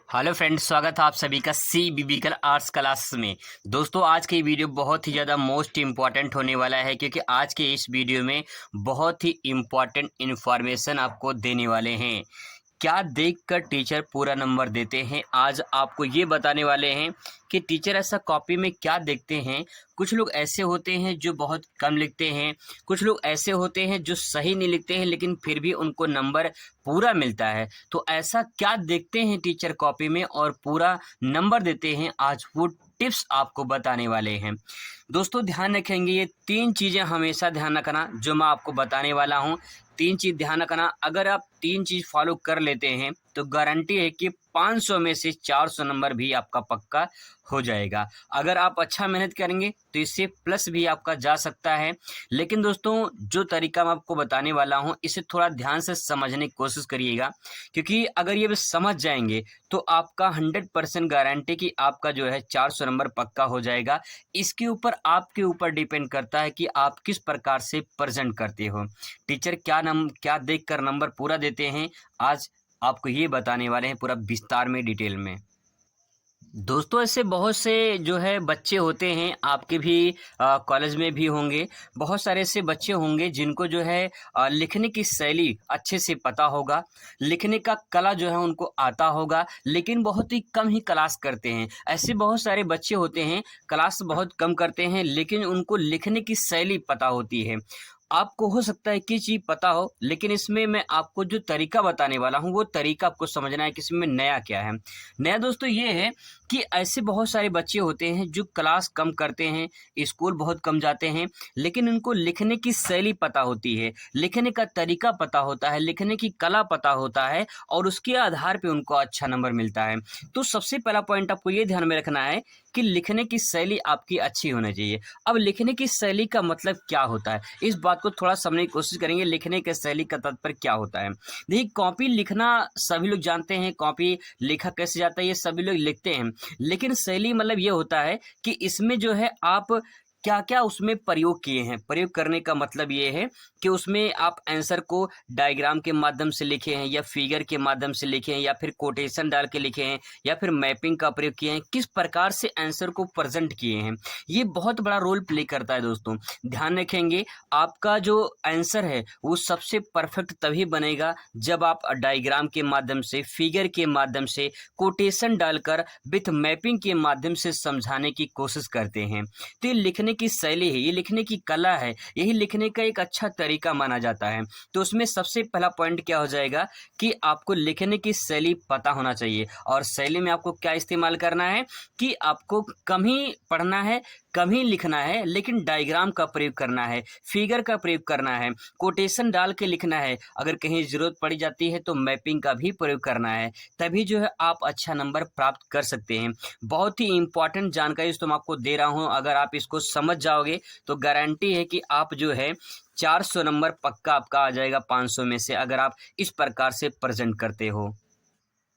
Hello friends, स्वागत है आप सभी का सी बिब्लिकल आर्ट्स क्लास में। दोस्तों, आज की वीडियो बहुत ही ज़्यादा मोस्ट इम्पॉर्टेंट होने वाला है, क्योंकि आज के इस वीडियो में बहुत ही इम्पॉर्टेंट इन्फॉर्मेशन आपको देने वाले हैं। क्या देखकर टीचर पूरा नंबर देते हैं, आज आपको ये बताने वाले हैं कि टीचर ऐसा कॉपी में क्या देखते हैं। कुछ लोग ऐसे होते हैं जो बहुत कम लिखते हैं, कुछ लोग ऐसे होते हैं जो सही नहीं लिखते हैं लेकिन फिर भी उनको नंबर पूरा मिलता है। तो ऐसा क्या देखते हैं टीचर कॉपी में और पूरा नंबर देते हैं, आज वो टिप्स आपको बताने वाले हैं। दोस्तों, ध्यान रखेंगे, ये 3 चीज़ें हमेशा ध्यान रखना जो मैं आपको बताने वाला हूँ। 3 चीज़ ध्यान रखना, अगर आप 3 चीज़ फॉलो कर लेते हैं तो गारंटी है कि 500 में से 400 नंबर भी आपका पक्का हो जाएगा। अगर आप अच्छा मेहनत करेंगे तो इससे प्लस भी आपका जा सकता है। लेकिन दोस्तों, जो तरीका मैं आपको बताने वाला हूँ इसे थोड़ा ध्यान से समझने की कोशिश करिएगा, क्योंकि अगर ये बस समझ जाएंगे तो आपका 100% गारंटी कि आपका जो है 400 नंबर पक्का हो जाएगा। इसके ऊपर आपके ऊपर डिपेंड करता है कि आप किस प्रकार से प्रेजेंट करते हो। टीचर क्या देखकर नंबर पूरा देते हैं, आज आपको ये बताने वाले हैं पूरा विस्तार में, डिटेल में। दोस्तों, ऐसे बहुत से जो है बच्चे होते हैं, आपके भी कॉलेज में भी होंगे। बहुत सारे ऐसे बच्चे होंगे जिनको जो है लिखने की शैली अच्छे से पता होगा, लिखने का कला जो है उनको आता होगा, लेकिन बहुत ही कम ही क्लास करते हैं। ऐसे बहुत सारे बच्चे होते हैं, क्लास बहुत कम करते हैं लेकिन उनको लिखने की शैली पता होती है। आपको हो सकता है कि चीज़ पता हो, लेकिन इसमें मैं आपको जो तरीका बताने वाला हूँ वो तरीका आपको समझना है कि इसमें नया क्या है। नया दोस्तों ये है कि ऐसे बहुत सारे बच्चे होते हैं जो क्लास कम करते हैं, स्कूल बहुत कम जाते हैं, लेकिन उनको लिखने की शैली पता होती है, लिखने का तरीका पता होता है, लिखने की कला पता होता है और उसके आधार पे उनको अच्छा नंबर मिलता है। तो सबसे पहला पॉइंट आपको ये ध्यान में रखना है कि लिखने की शैली आपकी अच्छी होनी चाहिए। अब लिखने की शैली का मतलब क्या होता है, इस बात को थोड़ा समझने की कोशिश करेंगे। लिखने की शैली का तात्पर्य क्या होता है? देखिए, कॉपी लिखना सभी लोग जानते हैं, कॉपी लिखा कैसे जाता है ये सभी लोग लिखते हैं, लेकिन शैली मतलब ये होता है कि इसमें जो है आप क्या-क्या उसमें प्रयोग किए हैं। प्रयोग करने का मतलब ये है कि उसमें आप आंसर को डायग्राम के माध्यम से लिखे हैं या फिगर के माध्यम से लिखे हैं या फिर कोटेशन डाल के लिखे हैं या फिर मैपिंग का प्रयोग किए हैं, किस प्रकार से आंसर को प्रेजेंट किए हैं। ये बहुत बड़ा रोल प्ले करता है दोस्तों। ध्यान रखेंगे, आपका जो आंसर है वो सबसे परफेक्ट तभी बनेगा जब आप डायग्राम के माध्यम से, फिगर के माध्यम से, कोटेशन डालकर विथ मैपिंग के माध्यम से समझाने की कोशिश करते हैं। तो ये लिखने की शैली है, ये लिखने की कला है, यही लिखने का एक अच्छा तरीका माना जाता है। तो उसमें सबसे पहला पॉइंट क्या हो जाएगा कि आपको लिखने की शैली पता होना चाहिए। और शैली में आपको क्या इस्तेमाल करना है कि आपको कम ही पढ़ना है, कम ही लिखना है, लेकिन डायग्राम का प्रयोग करना है, फिगर का प्रयोग करना है, कोटेशन डाल के लिखना है, अगर कहीं ज़रूरत पड़ जाती है तो मैपिंग का भी प्रयोग करना है। तभी जो है आप अच्छा नंबर प्राप्त कर सकते हैं। बहुत ही इम्पोर्टेंट जानकारी तो मैं आपको दे रहा हूँ, अगर आप इसको समझ जाओगे तो गारंटी है कि आप जो है 400 नंबर पक्का आपका आ जाएगा 500 में से, अगर आप इस प्रकार से प्रेजेंट करते हो।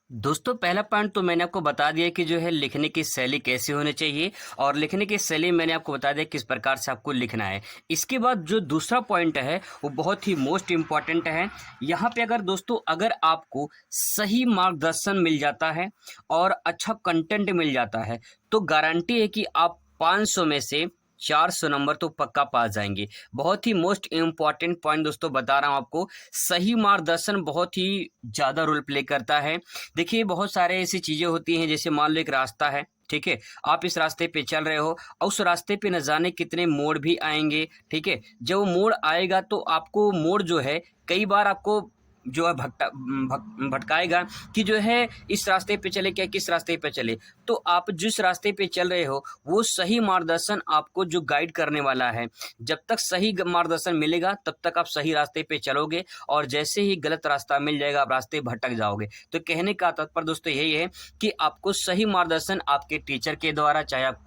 दोस्तों, पहला पॉइंट तो मैंने आपको बता दिया कि जो है लिखने की शैली कैसी होनी चाहिए, और लिखने की शैली मैंने आपको बता दिया किस प्रकार से आपको लिखना है। इसके बाद जो दूसरा पॉइंट है वो बहुत ही मोस्ट इम्पॉर्टेंट है। यहाँ पे अगर दोस्तों, अगर आपको सही मार्गदर्शन मिल जाता है और अच्छा कंटेंट मिल जाता है तो गारंटी है कि आप 500 में से 400 नंबर तो पक्का पा जाएंगे। बहुत ही मोस्ट इम्पॉर्टेंट पॉइंट दोस्तों बता रहा हूँ आपको, सही मार्गदर्शन बहुत ही ज़्यादा रोल प्ले करता है। देखिए, बहुत सारे ऐसी चीज़ें होती हैं, जैसे मान लो एक रास्ता है, ठीक है, आप इस रास्ते पे चल रहे हो और उस रास्ते पे न जाने कितने मोड़ भी आएंगे, ठीक है। जब वो मोड़ आएगा तो आपको मोड़ जो है कई बार आपको जो है भटकाएगा कि जो है इस रास्ते पे चले क्या किस रास्ते पे चले। तो आप जिस रास्ते पे चल रहे हो वो सही मार्गदर्शन आपको जो गाइड करने वाला है, जब तक सही मार्गदर्शन मिलेगा तब तक आप सही रास्ते पे चलोगे, और जैसे ही गलत रास्ता मिल जाएगा आप रास्ते भटक जाओगे। तो कहने का तात्पर्य दोस्तों यही है कि आपको सही मार्गदर्शन आपके टीचर के द्वारा, चाहे आपके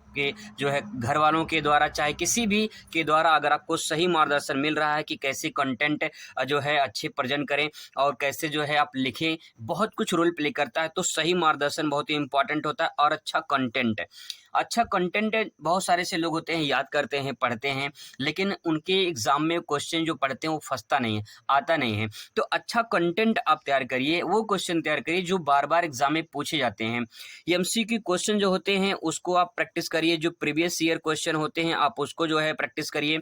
जो है घर वालों के द्वारा, चाहे किसी भी के द्वारा, अगर आपको सही मार्गदर्शन मिल रहा है कि कैसे कंटेंट जो है अच्छे प्रेजेंट करें और कैसे जो है आप लिखें, बहुत कुछ रोल प्ले करता है। तो सही मार्गदर्शन बहुत ही इंपॉर्टेंट होता है और अच्छा कंटेंट। अच्छा कंटेंट बहुत सारे से लोग होते हैं, याद करते हैं, पढ़ते हैं, लेकिन उनके एग्ज़ाम में क्वेश्चन जो पढ़ते हैं वो फँसता नहीं है, आता नहीं है। तो अच्छा कंटेंट आप तैयार करिए, वो क्वेश्चन तैयार करिए जो बार-बार एग्ज़ाम में पूछे जाते हैं। एमसीक्यू क्वेश्चन जो होते हैं उसको आप प्रैक्टिस करिए, जो प्रीवियस ईयर क्वेश्चन होते हैं आप उसको जो है प्रैक्टिस करिए,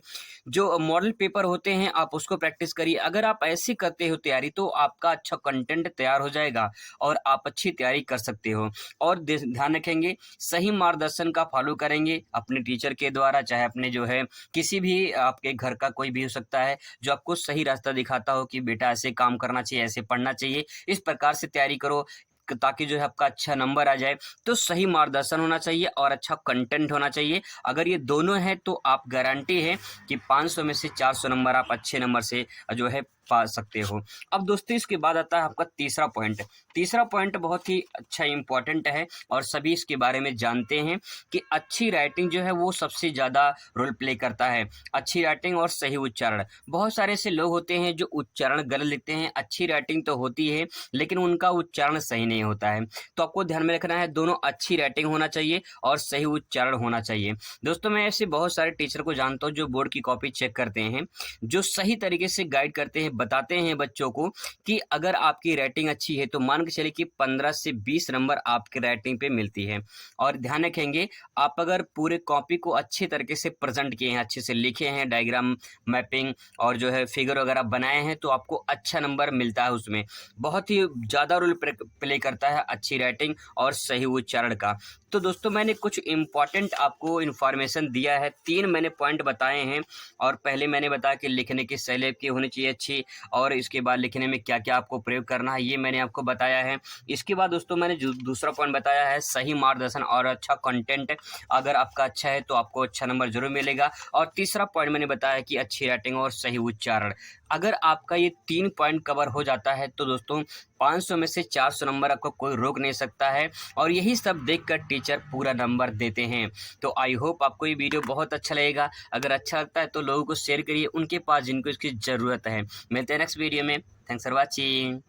जो मॉडल पेपर होते हैं आप उसको प्रैक्टिस करिए। अगर आप ऐसे करते हो तैयारी तो आपका अच्छा कंटेंट तैयार हो जाएगा और आप अच्छी तैयारी कर सकते हो। और ध्यान रखेंगे, सही मार्गदर्शन का फॉलो करेंगे अपने टीचर के द्वारा, चाहे अपने जो है किसी भी आपके घर का कोई भी हो सकता है, जो आपको सही रास्ता दिखाता हो कि बेटा ऐसे काम करना चाहिए, ऐसे पढ़ना चाहिए, इस प्रकार से तैयारी करो ताकि जो है आपका अच्छा नंबर आ जाए। तो सही मार्गदर्शन होना चाहिए और अच्छा कंटेंट होना चाहिए। अगर ये दोनों हैं तो आप गारंटी है कि 500 में से 400 नंबर आप अच्छे नंबर से जो है पा सकते हो। अब दोस्तों इसके बाद आता है आपका तीसरा पॉइंट। तीसरा पॉइंट बहुत ही अच्छा इम्पोर्टेंट है और सभी इसके बारे में जानते हैं कि अच्छी राइटिंग जो है वो सबसे ज़्यादा रोल प्ले करता है। अच्छी राइटिंग और सही उच्चारण। बहुत सारे ऐसे लोग होते हैं जो उच्चारण गलत लिखते हैं, अच्छी राइटिंग तो होती है लेकिन उनका उच्चारण सही नहीं होता है। तो आपको ध्यान में रखना है, दोनों अच्छी राइटिंग होना चाहिए और सही उच्चारण होना चाहिए। दोस्तों मैं ऐसे बहुत सारे टीचर को जानता हूँ जो बोर्ड की कॉपी चेक करते हैं, जो सही तरीके से गाइड करते हैं, बताते हैं बच्चों को कि अगर आपकी राइटिंग अच्छी है तो मान के चलिए कि 15 से 20 नंबर आपकी राइटिंग पे मिलती है। और ध्यान रखेंगे, आप अगर पूरे कॉपी को अच्छे तरीके से प्रेजेंट किए हैं, अच्छे से लिखे हैं, डायग्राम मैपिंग और जो है फिगर वगैरह बनाए हैं तो आपको अच्छा नंबर मिलता है उसमें। बहुत ही ज़्यादा रोल प्ले करता है अच्छी राइटिंग और सही उच्चारण का। तो दोस्तों मैंने कुछ इम्पॉर्टेंट आपको इन्फॉर्मेशन दिया है, 3 मैंने पॉइंट बताए हैं। और पहले मैंने बताया कि लिखने की शैली आपकी होनी चाहिए अच्छी, और इसके बाद लिखने में क्या-क्या आपको प्रयोग करना है ये मैंने आपको बताया है। इसके बाद दोस्तों मैंने जो दूसरा पॉइंट बताया है, सही मार्गदर्शन और अच्छा कंटेंट अगर आपका अच्छा है तो आपको अच्छा नंबर ज़रूर मिलेगा। और तीसरा पॉइंट मैंने बताया कि अच्छी राइटिंग और सही उच्चारण। अगर आपका ये 3 पॉइंट कवर हो जाता है तो दोस्तों 500 में से 400 नंबर आपको कोई रोक नहीं सकता है, और यही सब देखकर टीचर पूरा नंबर देते हैं। तो आई होप आपको ये वीडियो बहुत अच्छा लगेगा। अगर अच्छा लगता है तो लोगों को शेयर करिए उनके पास जिनको इसकी ज़रूरत है। मिलते हैं नेक्स्ट वीडियो में। Thanks for watching.